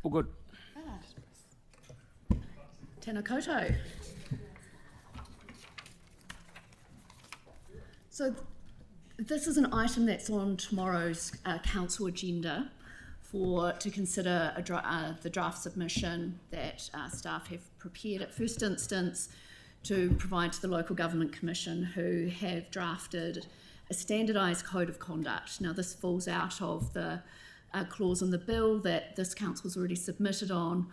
All good. Tēnā koutou. So this is an item that's on tomorrow's council agenda to consider the draft submission that staff have prepared at first instance to provide to the Local Government Commission, who have drafted a standardised code of conduct. Now this falls out of the clause in the bill that this council's already submitted on,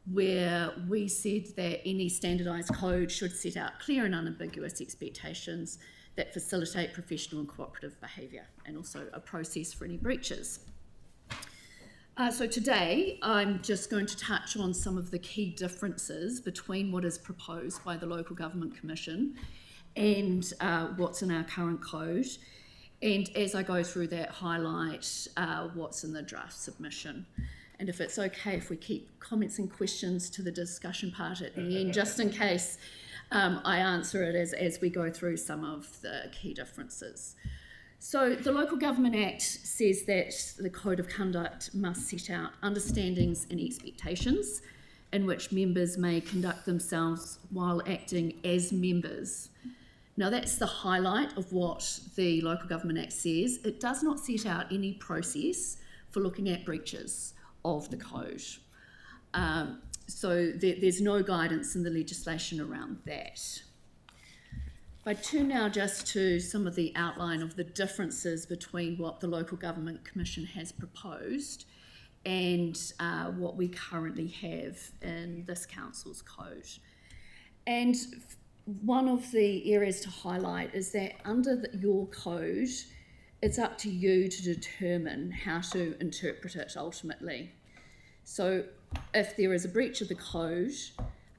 where we said that any standardised code should set out clear and unambiguous expectations that facilitate professional and cooperative behaviour, and also a process for any breaches. So today I'm just going to touch on some of the key differences between what is proposed by the Local Government Commission and what's in our current code, and as I go through that, highlight what's in the draft submission. And if it's okay if we keep comments and questions to the discussion part at the end, just in case I answer it as we go through some of the key differences. So the Local Government Act says that the Code of Conduct must set out understandings and expectations in which members may conduct themselves while acting as members. Now that's the highlight of what the Local Government Act says. It does not set out any process for looking at breaches of the code. So there's no guidance in the legislation around that. If I turn now just to some of the outline of the differences between what the Local Government Commission has proposed and what we currently have in this council's code. And one of the areas to highlight is that under your code, it's up to you to determine how to interpret it ultimately. So if there is a breach of the code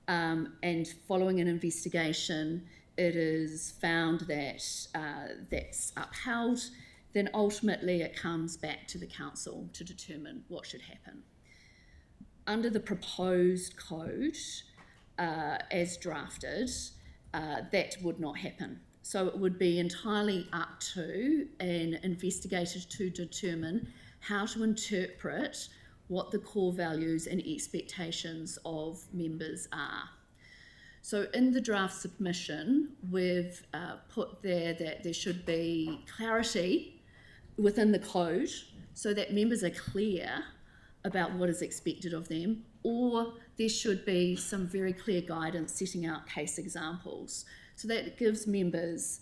and following an investigation, it is found that that's upheld, then ultimately it comes back to the council to determine what should happen. Under the proposed code, as drafted, that would not happen. So it would be entirely up to an investigator to determine how to interpret what the core values and expectations of members are. So in the draft submission, we've put there that there should be clarity within the code so that members are clear about what is expected of them, or there should be some very clear guidance setting out case examples so that it gives members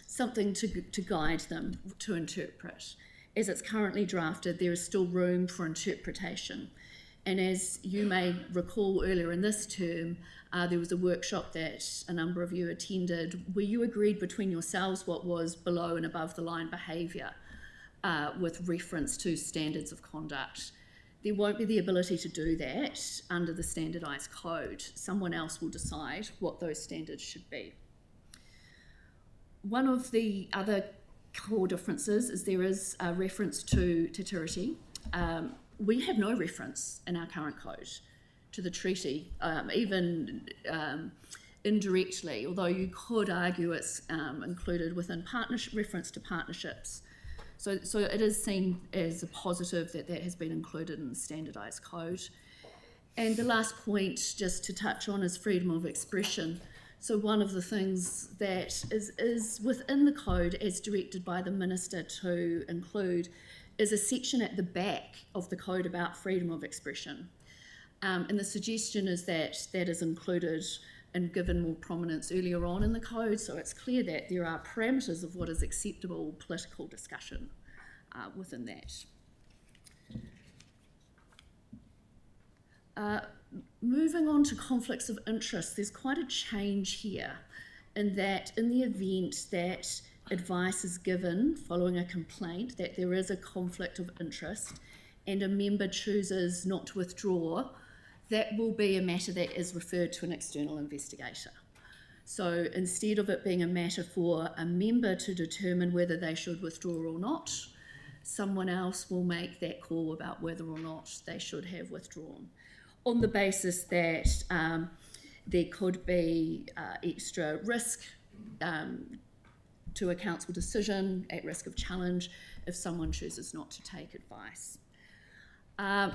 something to guide them to interpret. As it's currently drafted, there is still room for interpretation. And as you may recall earlier in this term, there was a workshop that a number of you attended where you agreed between yourselves what was below and above the line behaviour with reference to standards of conduct. There won't be the ability to do that under the standardised code. Someone else will decide what those standards should be. One of the other core differences is there is a reference to Te Tiriti. We have no reference in our current code to the treaty, even indirectly, although you could argue it's included within reference to partnerships. So it is seen as a positive that has been included in the standardised code. And the last point just to touch on is freedom of expression. So one of the things that is within the code as directed by the Minister to include is a section at the back of the code about freedom of expression. And the suggestion is that that is included and given more prominence earlier on in the code, so it's clear that there are parameters of what is acceptable political discussion within that. Moving on to conflicts of interest, there's quite a change here in that in the event that advice is given following a complaint that there is a conflict of interest and a member chooses not to withdraw, that will be a matter that is referred to an external investigator. So instead of it being a matter for a member to determine whether they should withdraw or not, someone else will make that call about whether or not they should have withdrawn, on the basis that there could be extra risk to a council decision, at risk of challenge, if someone chooses not to take advice.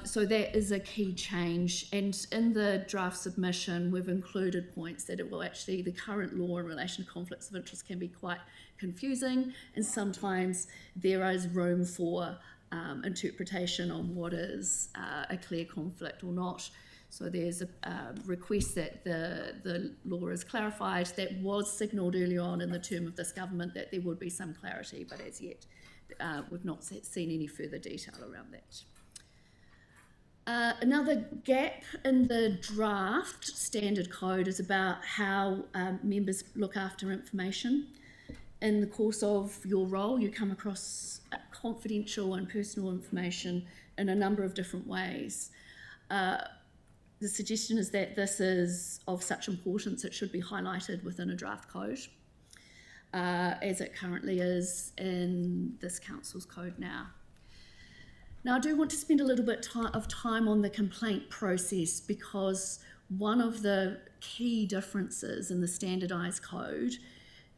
So that is a key change, and in the draft submission we've included points that it will actually, the current law in relation to conflicts of interest can be quite confusing, and sometimes there is room for interpretation on what is a clear conflict or not. So there's a request that the law is clarified. That was signalled early on in the term of this government that there would be some clarity, but as yet we've not seen any further detail around that. Another gap in the draft standard code is about how members look after information. In the course of your role, you come across confidential and personal information in a number of different ways. The suggestion is that this is of such importance it should be highlighted within a draft code, as it currently is in this council's code now. Now, I do want to spend a little bit of time on the complaint process, because one of the key differences in the standardised code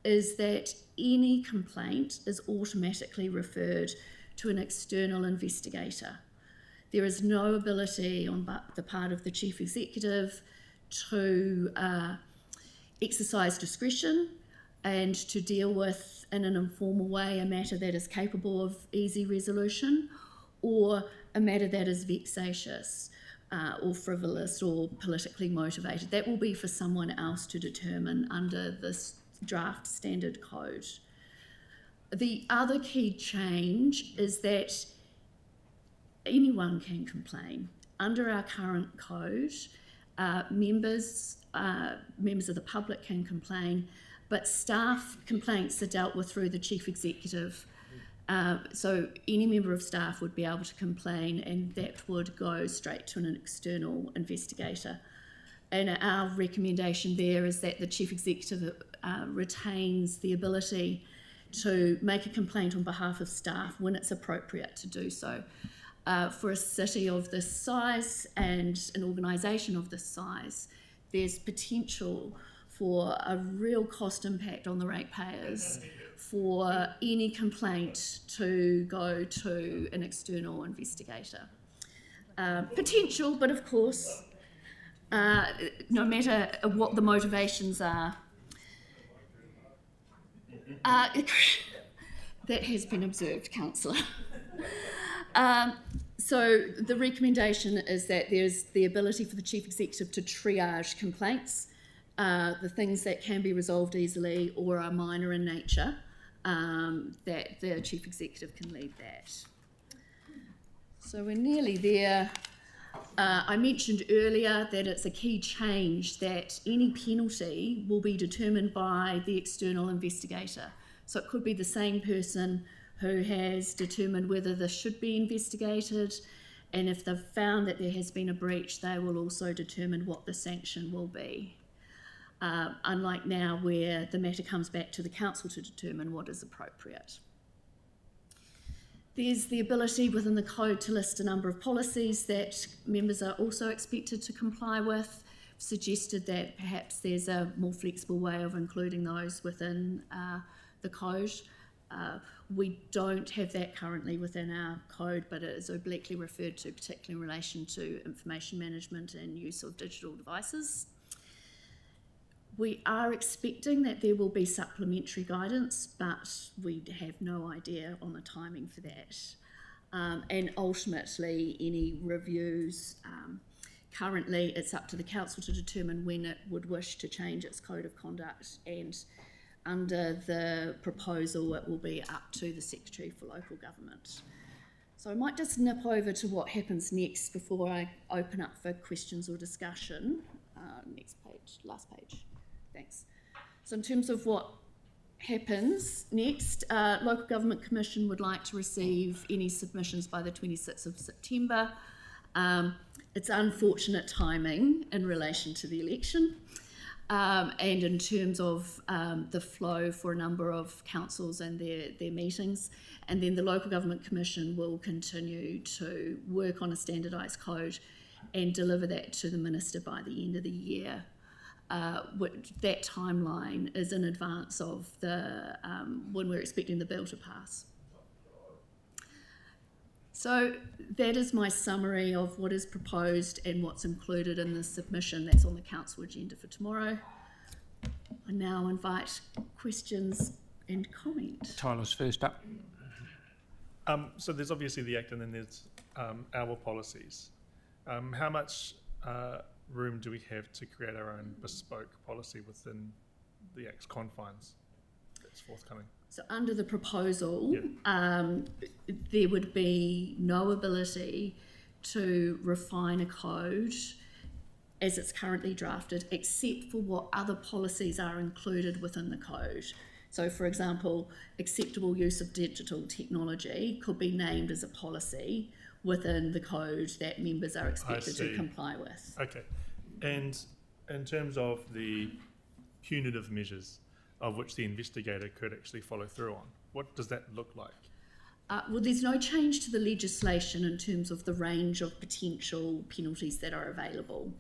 is that any complaint is automatically referred to an external investigator. There is no ability on the part of the Chief Executive to exercise discretion and to deal with, in an informal way, a matter that is capable of easy resolution, or a matter that is vexatious or frivolous or politically motivated. That will be for someone else to determine under this draft standard code. The other key change is that anyone can complain. Under our current code, members of the public can complain, but staff complaints are dealt with through the Chief Executive. So any member of staff would be able to complain, and that would go straight to an external investigator. And our recommendation there is that the Chief Executive retains the ability to make a complaint on behalf of staff when it's appropriate to do so. For a city of this size and an organisation of this size, there's potential for a real cost impact on the ratepayers for any complaint to go to an external investigator. Potential, but of course, no matter what the motivations are, that has been observed, Councillor. So the recommendation is that there's the ability for the Chief Executive to triage complaints, the things that can be resolved easily or are minor in nature, that the Chief Executive can lead that. So we're nearly there. I mentioned earlier that it's a key change that any penalty will be determined by the external investigator. So it could be the same person who has determined whether this should be investigated, and if they've found that there has been a breach, they will also determine what the sanction will be. Unlike now, where the matter comes back to the council to determine what is appropriate. There's the ability within the code to list a number of policies that members are also expected to comply with. Suggested that perhaps there's a more flexible way of including those within the code. We don't have that currently within our code, but it is obliquely referred to, particularly in relation to information management and use of digital devices. We are expecting that there will be supplementary guidance, but we have no idea on the timing for that. And ultimately, any reviews, currently it's up to the council to determine when it would wish to change its code of conduct, and under the proposal it will be up to the Secretary for Local Government. So I might just nip over to what happens next before I open up for questions or discussion. Next page, last page. Thanks. So in terms of what happens next, Local Government Commission would like to receive any submissions by the 26th of September. It's unfortunate timing in relation to the election, and in terms of the flow for a number of councils and their meetings. And then the Local Government Commission will continue to work on a standardised code and deliver that to the Minister by the end of the year. That timeline is in advance of the when we're expecting the bill to pass. So that is my summary of what is proposed and what's included in the submission that's on the council agenda for tomorrow. I now invite questions and comment. Tyler's first up. So there's obviously the Act and then there's our policies. How much room do we have to create our own bespoke policy within the Act's confines that's forthcoming? So under the proposal, there would be no ability to refine a code as it's currently drafted, except for what other policies are included within the code. So, for example, acceptable use of digital technology could be named as a policy within the code that members are expected to comply with. Okay. And in terms of the punitive measures of which the investigator could actually follow through on, what does that look like? Well, there's no change to the legislation in terms of the range of potential penalties that are available.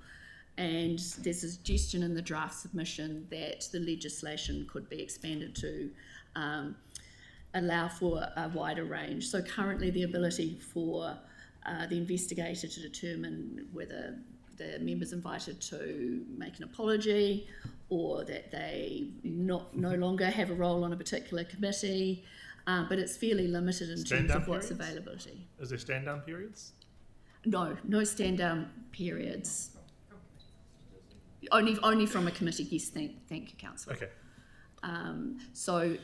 And there's a suggestion in the draft submission that the legislation could be expanded to allow for a wider range. So currently the ability for the investigator to determine whether the member's invited to make an apology or that they no longer have a role on a particular committee, but it's fairly limited in terms of what's availability. Is there stand-down periods? No stand-down periods. Only from a committee, yes, thank you, Councillor. Okay. So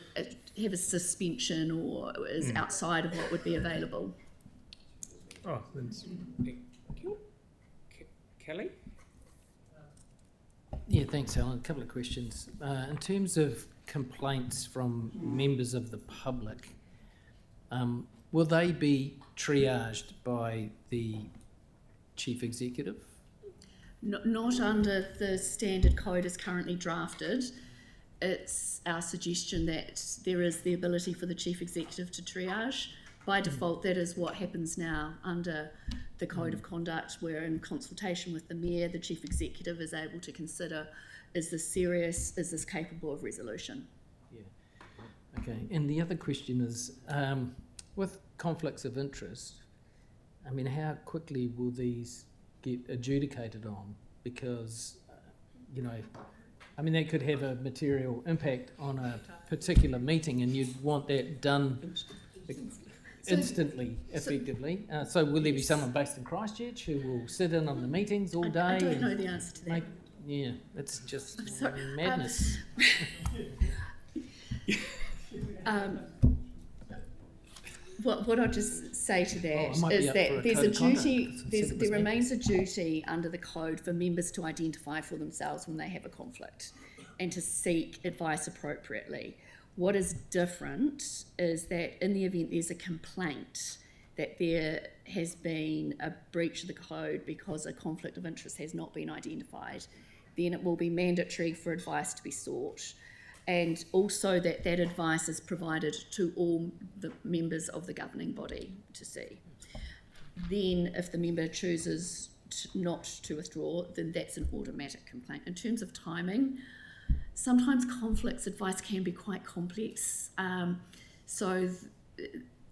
have a suspension or is outside of what would be available. Oh, that's... Kelly? Yeah, thanks, Helen. A couple of questions. In terms of complaints from members of the public, will they be triaged by the Chief Executive? Not under the standard code as currently drafted. It's our suggestion that there is the ability for the Chief Executive to triage. By default, that is what happens now under the Code of Conduct, where in consultation with the Mayor, the Chief Executive is able to consider, is this serious, is this capable of resolution? Yeah. Okay, and the other question is, with conflicts of interest, I mean, how quickly will these get adjudicated on? Because, you know, I mean, that could have a material impact on a particular meeting and you'd want that done instantly, effectively. So will there be someone based in Christchurch who will sit in on the meetings all day? I don't know the answer to that. Yeah, it's just madness. What I'll just say to that is that there's a duty, there remains a duty under the code for members to identify for themselves when they have a conflict and to seek advice appropriately. What is different is that in the event there's a complaint that there has been a breach of the code because a conflict of interest has not been identified, then it will be mandatory for advice to be sought. And also that advice is provided to all the members of the governing body to see. Then if the member chooses not to withdraw, then that's an automatic complaint. In terms of timing, sometimes conflicts advice can be quite complex. So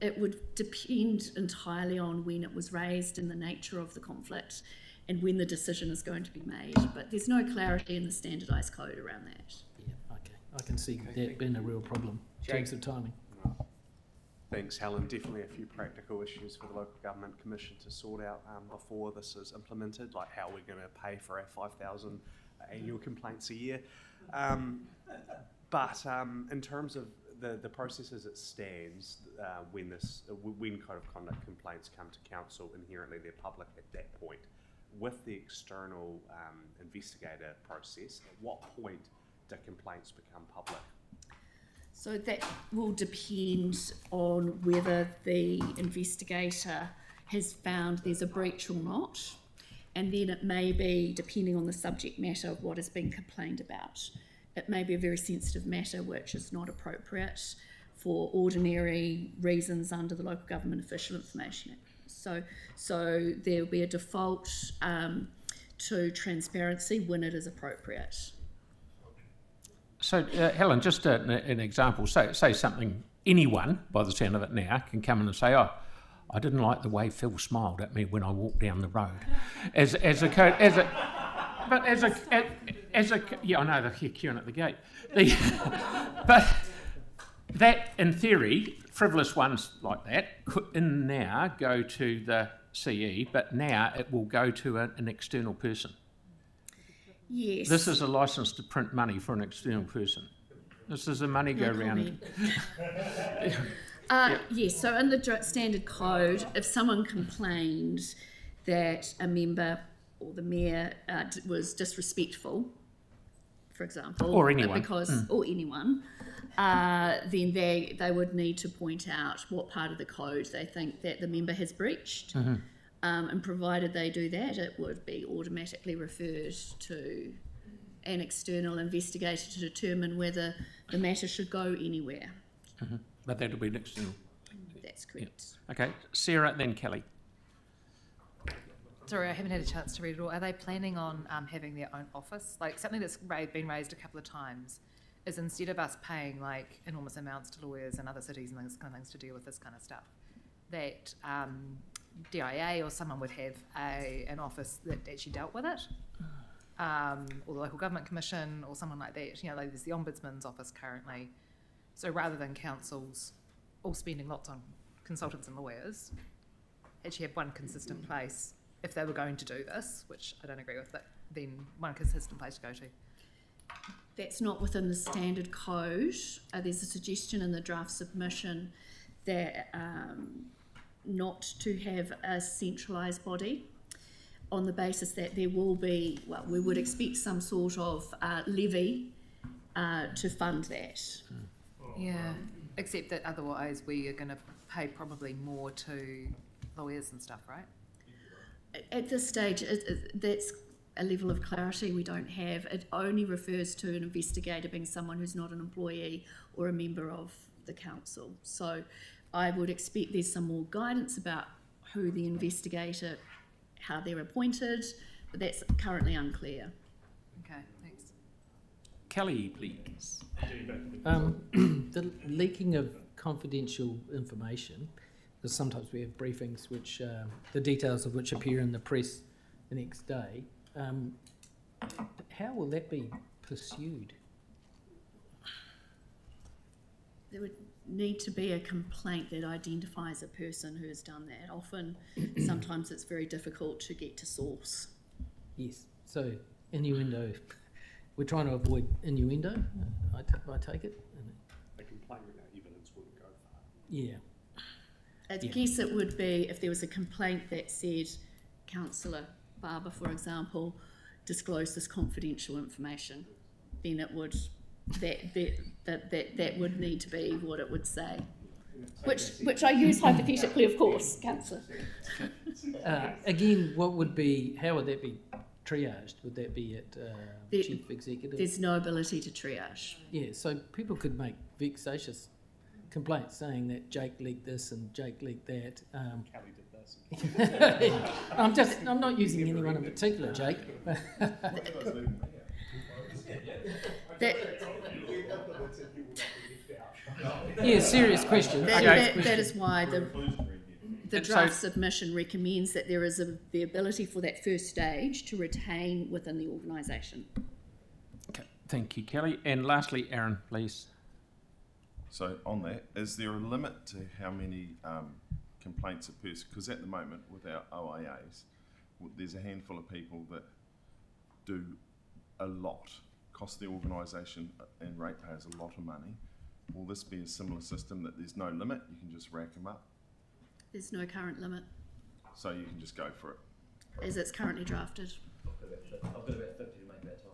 it would depend entirely on when it was raised and the nature of the conflict and when the decision is going to be made. But there's no clarity in the standardised code around that. I can see that being a real problem in terms of timing. Thanks, Helen. Definitely a few practical issues for the Local Government Commission to sort out before this is implemented, like how we're going to pay for our 5,000 annual complaints a year. But in terms of the process as it stands, when Code of Conduct complaints come to Council, inherently they're public at that point. With the external investigator process, at what point do complaints become public? So that will depend on whether the investigator has found there's a breach or not, and then it may be, depending on the subject matter of what is being complained about, it may be a very sensitive matter which is not appropriate for ordinary reasons under the Local Government Official Information Act. So there will be a default to transparency when it is appropriate. So, Helen, just an example. Say something, anyone, by the sound of it now, can come in and say, I didn't like the way Phil smiled at me when I walked down the road. Yeah, I know, they're queuing at the gate. But that, in theory, frivolous ones like that could now go to the CE, but now it will go to an external person. Yes. This is a licence to print money for an external person. This is a money No go-round. comment. Yes, so in the standard code, if someone complained that a member or the mayor was disrespectful, for example, Or anyone. or anyone, then they would need to point out what part of the code they think that the member has breached. And provided they do that, it would be automatically referred to an external investigator to determine whether the matter should go anywhere. But that'll be an external. That's correct. Okay, Sarah, then Kelly. Sorry, I haven't had a chance to read it all. Are they planning on having their own office? Like, something that's been raised a couple of times is, instead of us paying like enormous amounts to lawyers in other cities and those kind of things to deal with this kind of stuff, that DIA or someone would have an office that actually dealt with it, or the Local Government Commission or someone like that. You know, like there's the Ombudsman's office currently. So rather than councils all spending lots on consultants and lawyers, actually have one consistent place if they were going to do this, which I don't agree with, but then one consistent place to go to. That's not within the standard code. There's a suggestion in the draft submission that not to have a centralised body, on the basis that there will be, well, we would expect some sort of levy to fund that. Yeah, except that otherwise we are going to pay probably more to lawyers and stuff, right? At this stage, that's a level of clarity we don't have. It only refers to an investigator being someone who's not an employee or a member of the council. So I would expect there's some more guidance about who the investigator, how they're appointed, but that's currently unclear. Okay, thanks. Kelly, please. The leaking of confidential information, because sometimes we have briefings which the details of which appear in the press the next day. How will that be pursued? There would need to be a complaint that identifies a person who has done that. Often, sometimes it's very difficult to get to source. Yes, so innuendo. We're trying to avoid innuendo, I take it. A complaint without evidence wouldn't go far. Yeah. I Yeah. guess it would be if there was a complaint that said, Councillor Barber, for example, disclosed this confidential information, then it would that would need to be what it would say. Which I use hypothetically, of course, Councillor. Again, how would that be triaged? Would that be at Chief Executive? There's no ability to triage. Yeah, so people could make vexatious complaints saying that Jake leaked this and Jake leaked that. Kelly did this. I'm not using anyone in particular, Jake. Yeah, serious question. That is why the And draft so- submission recommends that there is the ability for that first stage to retain within the organisation. Okay, thank you, Kelly. And lastly, Aaron, please. So on that, is there a limit to how many complaints a person, because at the moment with our OIAs, there's a handful of people that do a lot, cost the organisation and ratepayers a lot of money. Will this be a similar system that there's no limit, you can just rack them up, There's no current limit so you can just go for it? as it's currently drafted. I've got about 50 to make that tie.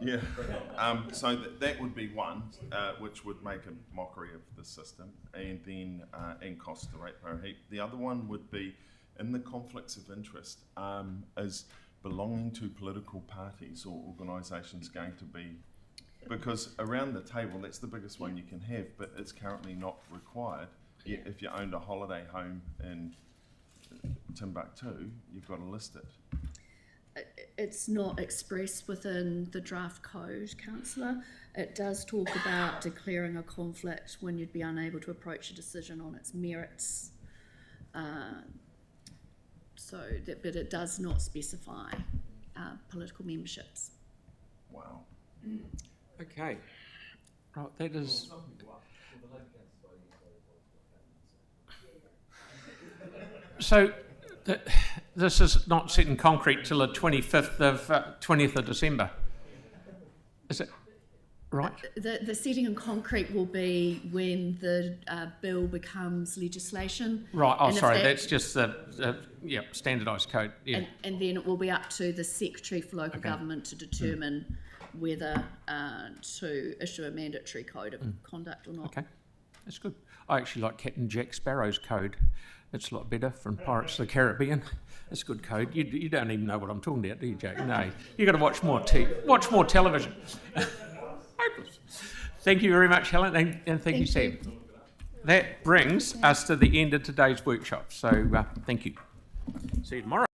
Yeah. So that would be one, which would make a mockery of the system, and then and cost the ratepayer a heap. The other one would be in the conflicts of interest. Is belonging to political parties or organisations going to be, because around the table that's the biggest one you can have, but it's currently not required. Yet if you owned a holiday home in Timbuktu, you've got to list it. It's not expressed within the draft code, Councillor. It does talk about declaring a conflict when you'd be unable to approach a decision on its merits. But it does not specify political memberships. Wow. Okay. Right, that is. So, this is not set in concrete till the 20th of December. Is it right? The setting in concrete will be when the bill becomes legislation. Right. Oh, And if sorry. that- That's just the standardised code. Yeah. And then it will be up to the Secretary for Local Government to determine whether to issue a mandatory code of conduct or not. Okay, that's good. I actually like Captain Jack Sparrow's code. It's a lot better from Pirates of the Caribbean. It's a good code. You don't even know what I'm talking about, do you, Jack? No, you got to watch more television. Thank you very much, Helen, and thank you, Sam. That brings us to the end of today's workshop. So thank you. See you tomorrow.